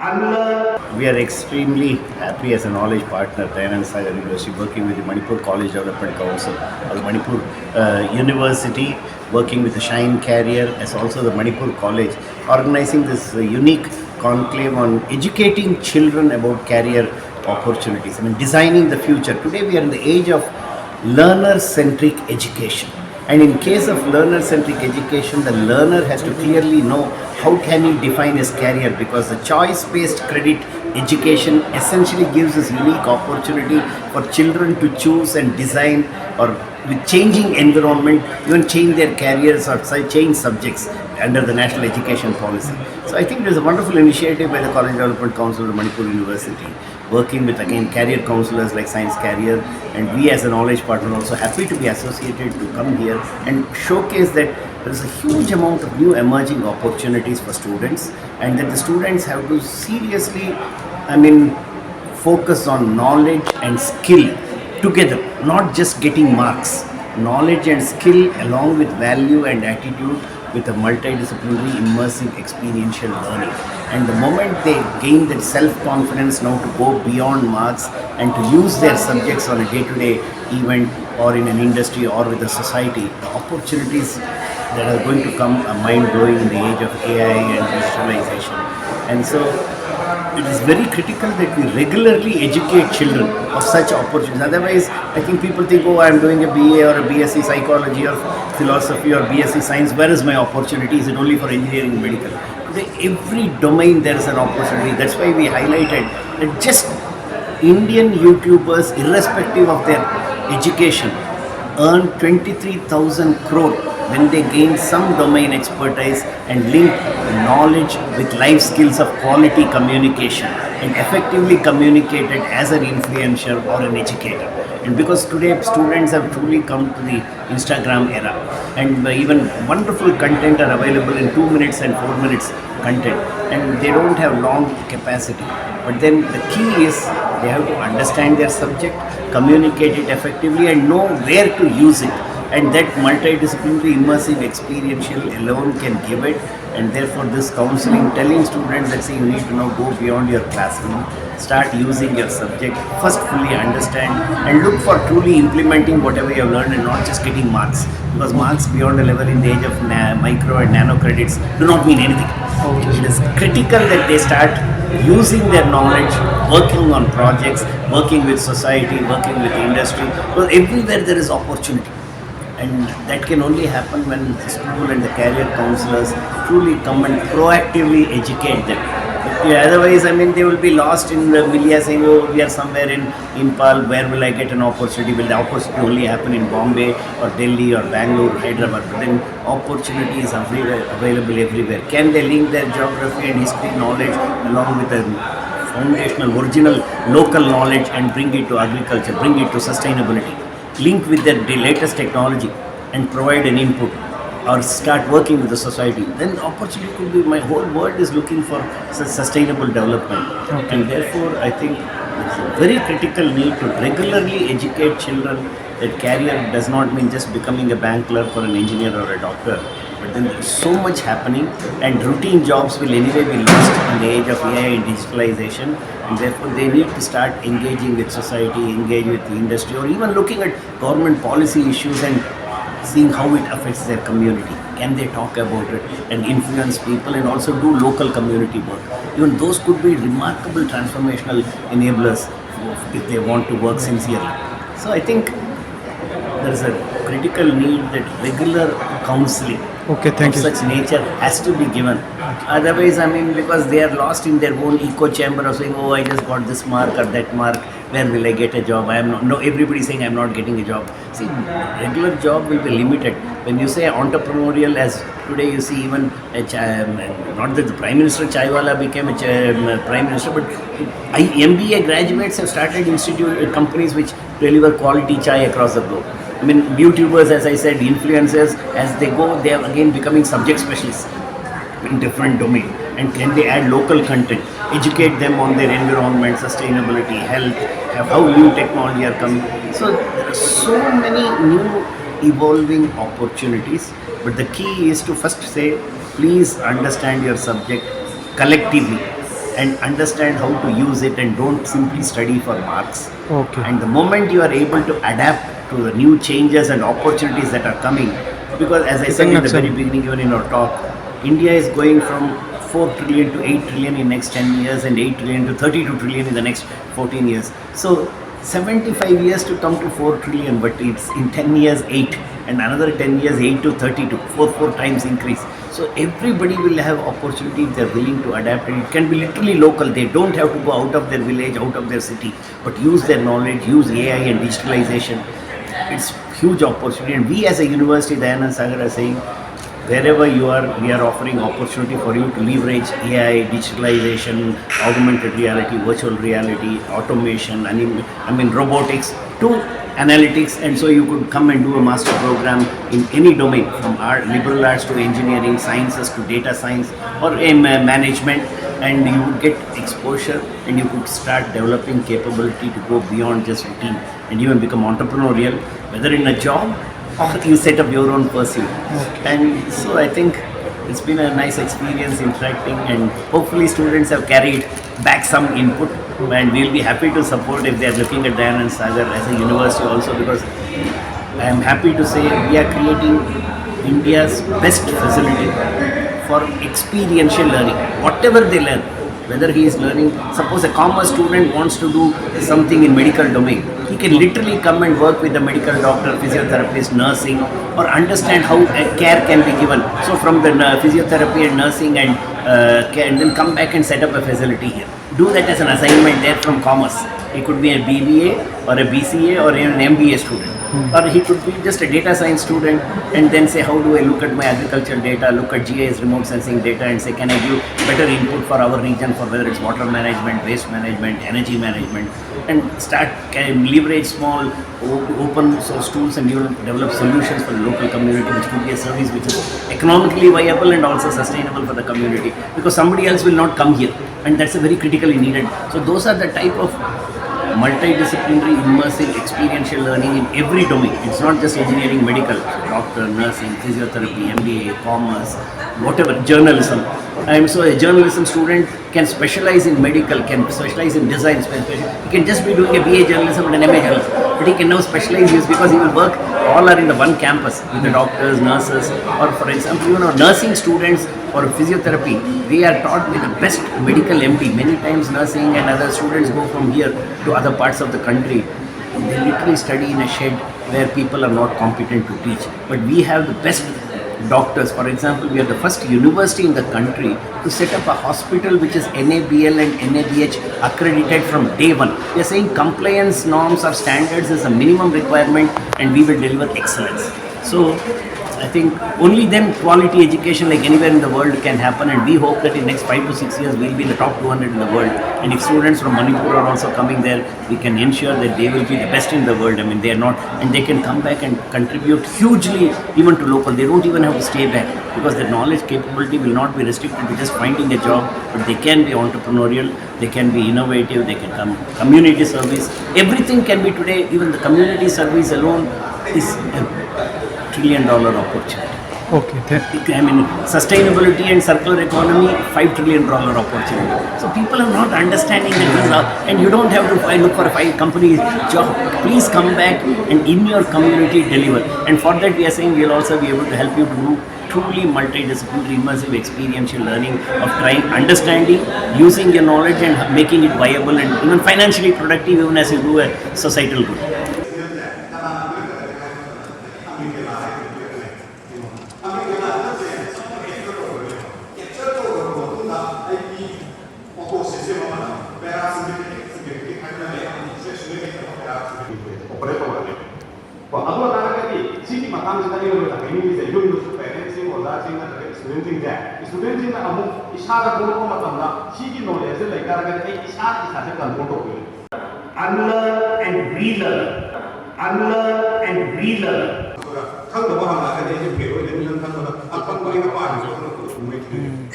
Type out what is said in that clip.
We are extremely happy as a knowledge partner, Dayananda Sagar University, working with the Manipur College Development Council, or the Manipur University, working with the Shine Carrier, as also the Manipur College, organizing this unique conclave on educating children about career opportunities. Designing the future. Today we are in the age of learner-centric education. And in case of learner-centric education, the learner has to clearly know how can he define his career, because the choice-based credit education essentially gives us unique opportunity for children to choose and design, or with changing environment, even change their careers or change subjects under the National Education Policy. So I think there's a wonderful initiative by the College Development Council of Manipur University, working with again career counselors like Science Carrier, and we as a knowledge partner also happy to be associated to come here and showcase that there is a huge amount of new emerging opportunities for students, and that the students have to seriously, focus on knowledge and skill together, not just getting marks. Knowledge and skill along with value and attitude, with a multidisciplinary, immersive, experiential learning. And the moment they gain that self-confidence now to go beyond marks and to use their subjects on a day-to-day event or in an industry or with the society, the opportunities that are going to come are mind-blowing in the age of AI and digitalization. And so it is very critical that we regularly educate children of such opportunities. Otherwise, I think people think, oh, I'm doing a BA or a BSc Psychology or Philosophy or BSc Science. Where is my opportunity? Is it only for engineering and medical? Today, every domain there is an opportunity. That's why we highlighted that just Indian YouTubers, irrespective of their education, earn 23,000 crore when they gain some domain expertise and link knowledge with life skills of quality communication and effectively communicated as an influencer or an educator. And because today students have truly come to the Instagram era, and even wonderful content are available in 2 minutes and 4 minutes content, and they don't have long capacity. But then the key is they have to understand their subject, communicate it effectively, and know where to use it. And that multidisciplinary, immersive, experiential alone can give it. And therefore this counseling, telling students that, say, you need to now go beyond your classroom, start using your subject, first fully understand and look for truly implementing whatever you have learned and not just getting marks. Because marks beyond a level in the age of micro and nano credits do not mean anything. It is critical that they start using their knowledge, working on projects, working with society, working with industry. Because everywhere there is opportunity. And that can only happen when the school and the career counselors truly come and proactively educate them. Otherwise, they will be lost in the media saying, oh, we are somewhere in Imphal, where will I get an opportunity? Will the opportunity only happen in Bombay or Delhi or Bangalore, Hyderabad? But then opportunity is available everywhere. Can they link their geography and history knowledge along with the foundational, original, local knowledge and bring it to agriculture, bring it to sustainability? Link with their latest technology and provide an input, or start working with the society, then the opportunity could be, my whole world is looking for sustainable development. Okay. And therefore I think it's a very critical need to regularly educate children that career does not mean just becoming a bank clerk or an engineer or a doctor. But then there's so much happening, and routine jobs will anyway be lost in the age of AI and digitalization, and therefore they need to start engaging with society, engage with the industry, or even looking at government policy issues and seeing how it affects their community. Can they talk about it and influence people, and also do local community work? Even those could be remarkable transformational enablers if they want to work sincerely. So I think there is a critical need that regular counseling of such nature has to be given. Otherwise, because they are lost in their own echo chamber of saying, oh, I just got this mark or that mark, where will I get a job? Everybody saying I'm not getting a job. See, regular job will be limited. When you say entrepreneurial, as today you see even not that the Prime Minister Chaiwala became a Prime Minister, but MBA graduates have started companies which deliver quality chai across the globe. YouTubers, as I said, influencers, as they go, they are again becoming subject specialists in different domain. And can they add local content, educate them on their environment, sustainability, health, how new technology are coming. So there are so many new evolving opportunities, but the key is to first say, please understand your subject collectively and understand how to use it and don't simply study for marks. Okay. And the moment you are able to adapt to the new changes and opportunities that are coming, because as I said in the very beginning, even in our talk, India is going from 4 trillion to 8 trillion in next 10 years and 8 trillion to 32 trillion in the next 14 years. So 75 years to come to 4 trillion, but it's in 10 years 8 and another 10 years 8 to 32, four times increase. So everybody will have opportunity if they're willing to adapt, and it can be literally local. They don't have to go out of their village, out of their city, but use their knowledge, use AI and digitalization. It's huge opportunity, and we as a university, Dayananda Sagar, are saying wherever you are, we are offering opportunity for you to leverage AI, digitalization, augmented reality, virtual reality, automation, I mean robotics to analytics, and so you could come and do a master program in any domain, from art, liberal arts to engineering, sciences to data science or management, and you would get exposure and you could start developing capability to go beyond just routine and even become entrepreneurial, whether in a job or you set up your own pursuit. And so I think it's been a nice experience interacting, and hopefully students have carried back some input, and we'll be happy to support if they are looking at Dayananda Sagar as a university also, because I am happy to say we are creating India's best facility for experiential learning. Whatever they learn, whether he is learning, suppose a commerce student wants to do something in medical domain, he can literally come and work with a medical doctor, physiotherapist, nursing, or understand how care can be given. So from the physiotherapy and nursing and then come back and set up a facility here. Do that as an assignment there from commerce. He could be a BBA or a BCA or even an MBA student. Or he could be just a data science student and then say, how do I look at my agricultural data, look at GIS remote sensing data, and say, can I give better input for our region, for whether it's water management, waste management, energy management, and start can leverage small open source tools and develop solutions for the local community, which could be a service which is economically viable and also sustainable for the community, because somebody else will not come here, and that's a very critically needed. So those are the type of multidisciplinary, immersive, experiential learning in every domain. It's not just engineering, medical, doctor, nursing, physiotherapy, MBA, commerce, whatever, journalism. So a journalism student can specialize in medical, can specialize in design, he can just be doing a BA journalism and an MA journalism, but he can now specialize this because he will work, all are in the one campus with the doctors, nurses, or for example, even our nursing students or physiotherapy, they are taught with the best medical MD. Many times nursing and other students go from here to other parts of the country. They literally study in a shed where people are not competent to teach. But we have the best doctors. For example, we are the first university in the country to set up a hospital which is NABL and NABH accredited from day one. We are saying compliance norms or standards is a minimum requirement, and we will deliver excellence. So I think only then quality education like anywhere in the world can happen, and we hope that in next 5 to 6 years we'll be in the top 200 in the world. And if students from Manipur are also coming there, we can ensure that they will be the best in the world. I mean, they are not, and they can come back and contribute hugely even to local. They don't even have to stay back, because their knowledge capability will not be restricted to just finding a job, but they can be entrepreneurial, they can be innovative, they can come community service. Everything can be today. Even the community service alone is a $1 trillion opportunity. Okay. I mean, sustainability and circular economy, $5 trillion opportunity. So people are not understanding that, and you don't have to look for a 5 company job. Please come back and in your community deliver. And for that, we are saying we will also be able to help you to do truly multidisciplinary, immersive, experiential learning of trying, understanding, using your knowledge and making it viable and even financially productive, even as you do a societal good. ꯑꯗꯨ ꯇꯥꯔꯒꯗꯤ ꯁꯤꯒꯤ ꯃꯇꯥꯡꯁꯤꯗ ꯑꯩꯈꯣꯏꯅ ꯍꯥꯏꯅꯤꯡꯉꯤꯁꯦ ꯌꯨꯝꯗꯁꯨ ꯄꯦꯔꯦꯟꯁꯁꯤꯡ ꯑꯣꯖꯥꯁꯤꯡ ꯅꯠꯇ꯭ꯔꯒ ꯁ꯭ꯇꯨꯗꯦꯟꯁꯤꯡꯅ ꯑꯃꯨꯛ ꯏꯁꯥꯗ ꯊꯣꯛꯂꯛꯄ ꯃꯇꯝꯗ ꯁꯤꯒꯤ ꯅꯣꯂꯦꯖꯁꯦ ꯂꯩ ꯇꯥꯔꯒꯗꯤ ꯑꯩ ꯏꯁꯥꯁꯦ ꯀꯟꯇ꯭ꯔꯣꯜ ꯇꯧꯗꯣꯏꯅꯤ. Unlearn and relearn. Unlearn and relearn. ꯈꯪꯗꯕ ꯍꯪꯉꯛꯑꯒꯗꯤ ꯑꯩꯁꯨ ꯐꯦꯜ ꯑꯣꯏꯗꯣꯏꯅꯤ. ꯈꯪꯕꯗ ꯑꯈꯪꯕ ꯑꯩꯅ ꯄꯥꯝꯃꯤꯁꯨ